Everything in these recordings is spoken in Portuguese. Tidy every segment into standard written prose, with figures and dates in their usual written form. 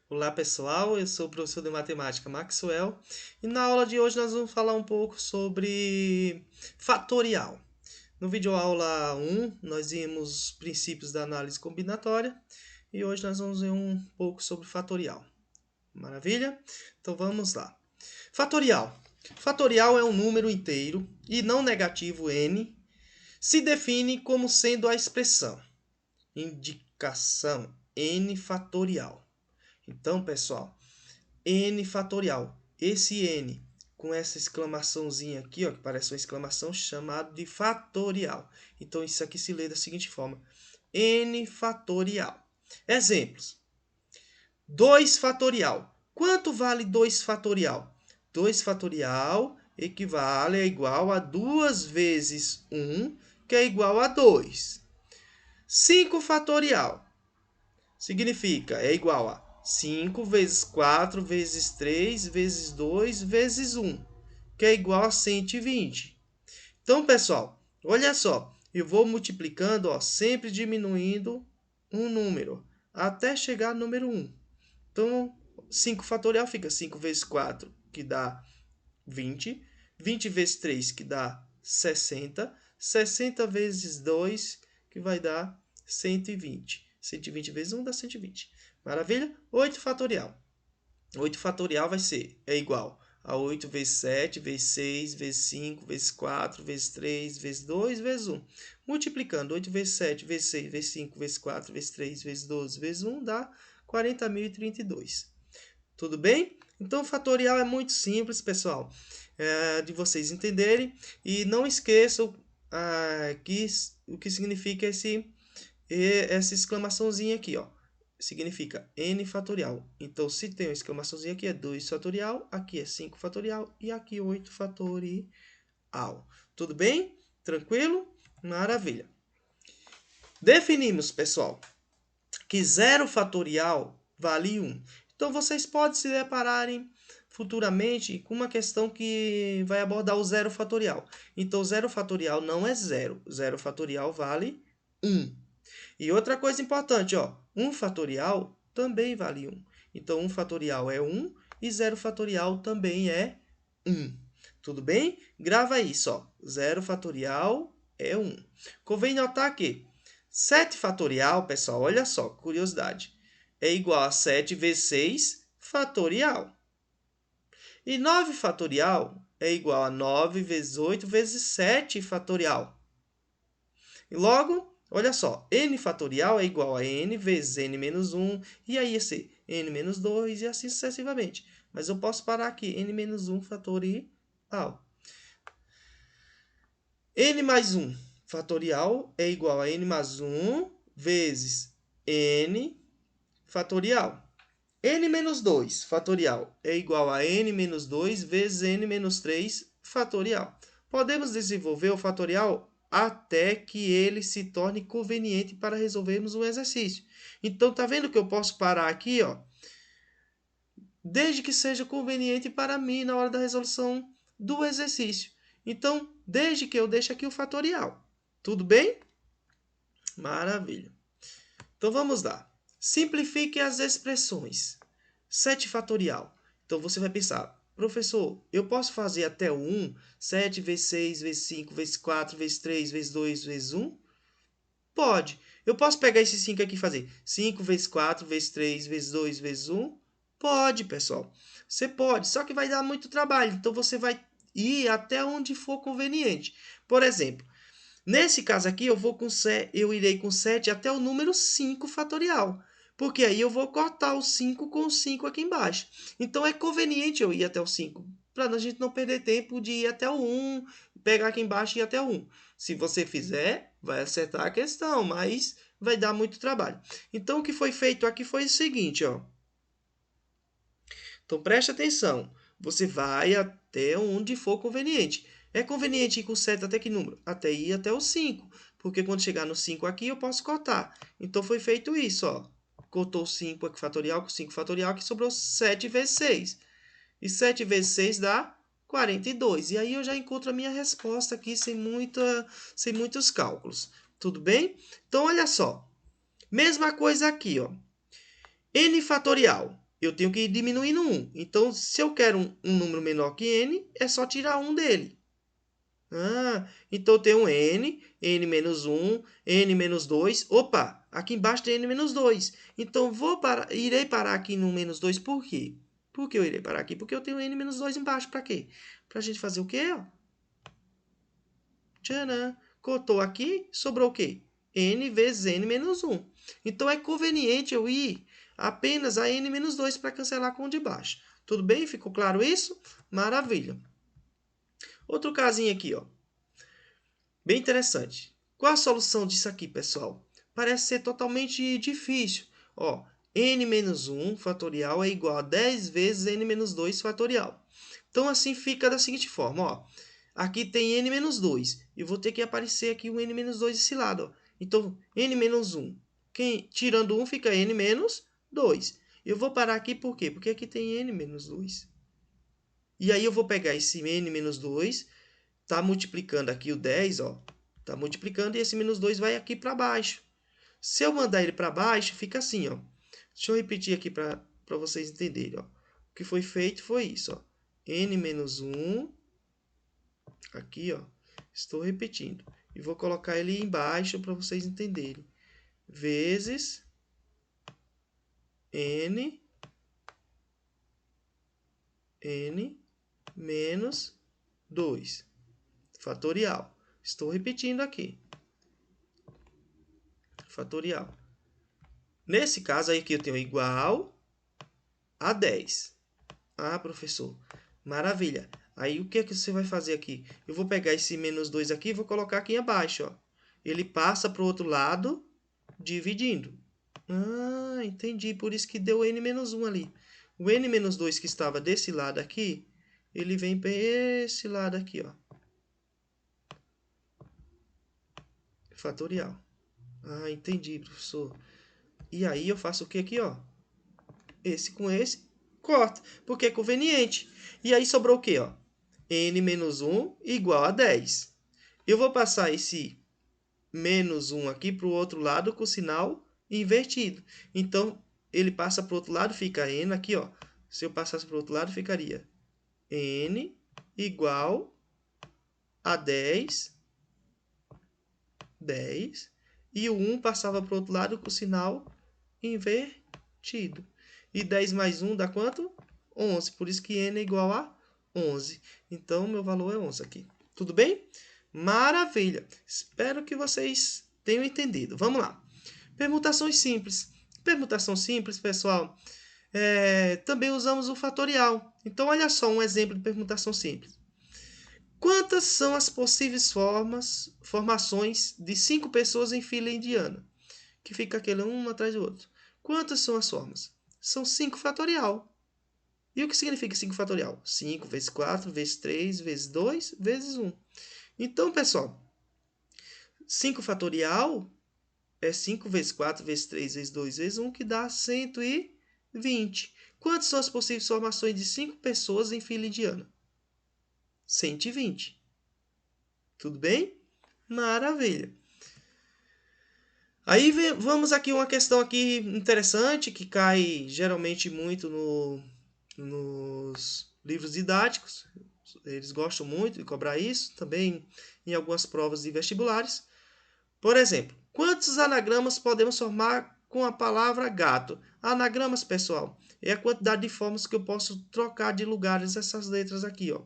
Olá pessoal, eu sou o professor de matemática Maxwell e na aula de hoje nós vamos falar um pouco sobre fatorial. No vídeo aula 1 nós vimos princípios da análise combinatória e hoje nós vamos ver um pouco sobre fatorial. Maravilha? Então vamos lá. Fatorial. Fatorial é um número inteiro e não negativo n, se define como sendo a expressão, indicação n fatorial. Então, pessoal, n fatorial. Esse n com essa exclamaçãozinha aqui, ó, que parece uma exclamação, chamado de fatorial. Então, isso aqui se lê da seguinte forma: n fatorial. Exemplos: 2 fatorial. Quanto vale 2 fatorial? 2 fatorial equivale a igual a 2 vezes 1, que é igual a 2. 5 fatorial significa, é igual a 5 vezes 4 vezes 3 vezes 2 vezes 1, que é igual a 120. Então, pessoal, olha só, eu vou multiplicando, ó, sempre diminuindo um número, até chegar no número 1. Então, 5 fatorial fica 5 vezes 4, que dá 20. 20 vezes 3, que dá 60. 60 vezes 2, que vai dar 120. 120 vezes 1 dá 120. Maravilha? 8 fatorial. 8 fatorial vai ser, é igual a 8 vezes 7, vezes 6, vezes 5, vezes 4, vezes 3, vezes 2, vezes 1. Multiplicando 8 vezes 7, vezes 6, vezes 5, vezes 4, vezes 3, vezes 12, vezes 1, dá 40.032. Tudo bem? Então, o fatorial é muito simples, pessoal, de vocês entenderem. E não esqueçam o que significa essa exclamaçãozinha aqui, ó. Significa n fatorial. Então, se tem uma exclamaçãozinha aqui, é 2 fatorial, aqui é 5 fatorial e aqui 8 fatorial. Tudo bem? Tranquilo? Maravilha. Definimos, pessoal, que 0 fatorial vale 1. Então, vocês podem se depararem futuramente com uma questão que vai abordar o 0 fatorial. Então, 0 fatorial não é 0. 0 fatorial vale 1. E outra coisa importante, ó, 1 fatorial também vale 1. Então, 1 fatorial é 1 e 0 fatorial também é 1. Tudo bem? Grava isso, ó. 0 fatorial é 1. Convém notar que 7 fatorial, pessoal, olha só, curiosidade, é igual a 7 vezes 6 fatorial. E 9 fatorial é igual a 9 vezes 8 vezes 7 fatorial. E logo, olha só, n fatorial é igual a n vezes n menos 1, e aí ia ser n menos 2 e assim sucessivamente. Mas eu posso parar aqui, n menos 1 fatorial. N mais 1 fatorial é igual a n mais 1 vezes n fatorial. N menos 2 fatorial é igual a n menos 2 vezes n menos 3 fatorial. Podemos desenvolver o fatorial até que ele se torne conveniente para resolvermos um exercício. Então, tá vendo que eu posso parar aqui, ó, desde que seja conveniente para mim na hora da resolução do exercício. Então, desde que eu deixe aqui o fatorial. Tudo bem? Maravilha. Então, vamos lá. Simplifique as expressões. 7 fatorial. Então, você vai pensar, professor, eu posso fazer até o 1? 7 vezes 6, vezes 5, vezes 4, vezes 3, vezes 2, vezes 1? Pode. Eu posso pegar esse 5 aqui e fazer 5 vezes 4, vezes 3, vezes 2, vezes 1? Pode, pessoal. Você pode, só que vai dar muito trabalho. Então, você vai ir até onde for conveniente. Por exemplo, nesse caso aqui, eu irei com 7 até o número 5 fatorial. Porque aí eu vou cortar o 5 com o 5 aqui embaixo. Então, é conveniente eu ir até o 5. Para a gente não perder tempo de ir até o 1, pegar aqui embaixo e ir até o 1. Se você fizer, vai acertar a questão, mas vai dar muito trabalho. Então, o que foi feito aqui foi o seguinte, ó. Então, preste atenção. Você vai até onde for conveniente. É conveniente ir com 7 até que número? Até ir até o 5. Porque quando chegar no 5 aqui, eu posso cortar. Então, foi feito isso, ó. Cortou o 5 aqui fatorial com 5 fatorial, que sobrou 7 vezes 6. E 7 vezes 6 dá 42. E aí eu já encontro a minha resposta aqui sem muitos cálculos. Tudo bem? Então, olha só. Mesma coisa aqui, ó. N fatorial. eu tenho que ir diminuindo 1. Então, se eu quero um número menor que n, é só tirar 1 dele. Então eu tenho um n menos 1, n menos 2. Opa, aqui embaixo tem n menos 2. Então irei parar aqui no menos 2 por quê? Por que eu irei parar aqui? Porque eu tenho n menos 2 embaixo. Para quê? Para a gente fazer o quê? Tcharam! Cortou aqui, sobrou o quê? N vezes n menos 1. Então é conveniente eu ir apenas a n menos 2 para cancelar com o de baixo. Tudo bem? Ficou claro isso? Maravilha. Outro casinho aqui, ó. Bem interessante. Qual a solução disso aqui, pessoal? Parece ser totalmente difícil. Ó, n menos 1 fatorial é igual a 10 vezes n menos 2 fatorial. Então, assim fica da seguinte forma. Ó, aqui tem n menos 2. Eu vou ter que aparecer aqui o n menos 2 desse lado. Ó. Então, n menos 1. Tirando 1 fica n menos 2. Eu vou parar aqui por quê? Porque aqui tem n menos 2. E aí eu vou pegar esse n menos 2... Está multiplicando aqui o 10, ó. Está multiplicando e esse menos 2 vai aqui para baixo. Se eu mandar ele para baixo, fica assim, ó. Deixa eu repetir aqui para vocês entenderem, ó. O que foi feito foi isso, ó. N menos 1. Aqui, ó. Estou repetindo. E vou colocar ele embaixo para vocês entenderem. Vezes N menos 2. Fatorial. Estou repetindo aqui. Fatorial. Nesse caso aí que eu tenho igual a 10. Professor, maravilha. Aí o que é que você vai fazer aqui? Eu vou pegar esse menos 2 aqui e vou colocar aqui abaixo, ó. Ele passa para o outro lado, dividindo. Entendi. Por isso que deu n menos 1 ali. O n menos 2 que estava desse lado aqui, ele vem para esse lado aqui, ó. Fatorial. Entendi, professor. E aí eu faço o que aqui, ó? Esse com esse, corta, porque é conveniente. E aí sobrou o quê, ó? N menos 1 igual a 10. Eu vou passar esse menos 1 aqui para o outro lado com o sinal invertido. Então, ele passa para o outro lado, fica N aqui, ó. Se eu passasse para o outro lado, ficaria N igual a 10. E o 1 passava para o outro lado com o sinal invertido. E 10 mais 1 dá quanto? 11. Por isso que n é igual a 11. Então, meu valor é 11 aqui. Tudo bem? Maravilha! Espero que vocês tenham entendido. Vamos lá. Permutações simples. Permutação simples, pessoal, também usamos o fatorial. Então, olha só um exemplo de permutação simples. Quantas são as possíveis formações de 5 pessoas em fila indiana? Que fica aquele um atrás do outro. Quantas são as formas? São 5 fatorial. E o que significa 5 fatorial? 5 vezes 4, vezes 3, vezes 2, vezes 1. Então, pessoal, 5 fatorial é 5 vezes 4, vezes 3, vezes 2, vezes 1, que dá 120. Quantas são as possíveis formações de 5 pessoas em fila indiana? 120. Tudo bem? Maravilha. Aí vamos aqui uma questão aqui interessante que cai geralmente muito nos livros didáticos. Eles gostam muito de cobrar isso, também em algumas provas de vestibulares. Por exemplo, quantos anagramas podemos formar com a palavra gato? Anagramas, pessoal, é a quantidade de formas que eu posso trocar de lugares essas letras aqui, ó.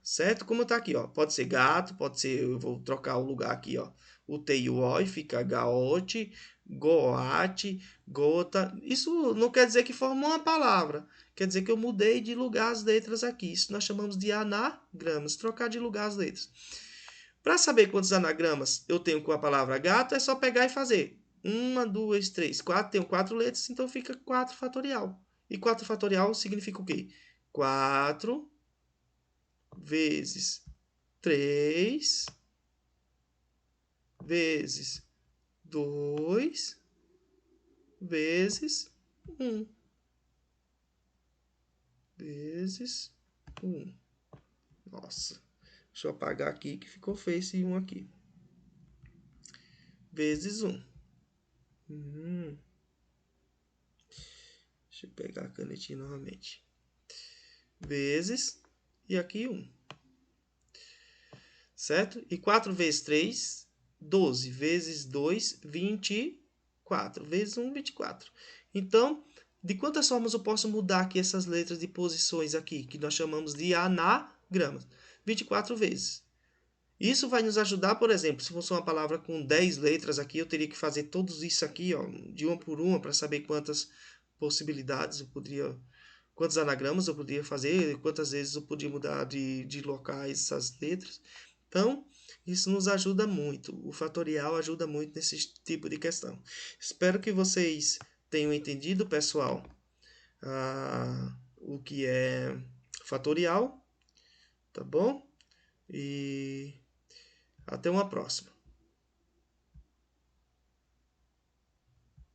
Certo? Como está aqui, ó. Pode ser gato, pode ser, eu vou trocar o lugar aqui, ó. O T e o O e fica gaote, goate, gota. Isso não quer dizer que forma uma palavra. Quer dizer que eu mudei de lugar as letras aqui. Isso nós chamamos de anagramas. Trocar de lugar as letras. Para saber quantos anagramas eu tenho com a palavra gato, é só pegar e fazer. 1, 2, 3, 4. Tenho 4 letras, então fica 4 fatorial. E 4 fatorial significa o quê? 4 vezes 3 vezes 2 vezes 1 vezes 1. Nossa, deixa eu apagar aqui que ficou feio esse 1 aqui. Vezes 1. Deixa eu pegar a canetinha novamente. Vezes, e aqui 1. Certo? E 4 vezes 3, 12. Vezes 2, 24. Vezes 1, 24. Então, de quantas formas eu posso mudar aqui essas letras de posições aqui, que nós chamamos de anagramas? 24 vezes. Isso vai nos ajudar, por exemplo, se fosse uma palavra com 10 letras aqui, eu teria que fazer todos isso aqui, ó, de uma por uma, para saber quantas possibilidades eu poderia, quantos anagramas eu poderia fazer, quantas vezes eu podia mudar de locais essas letras. Então, isso nos ajuda muito. O fatorial ajuda muito nesse tipo de questão. Espero que vocês tenham entendido, pessoal, o que é fatorial, tá bom? E até uma próxima.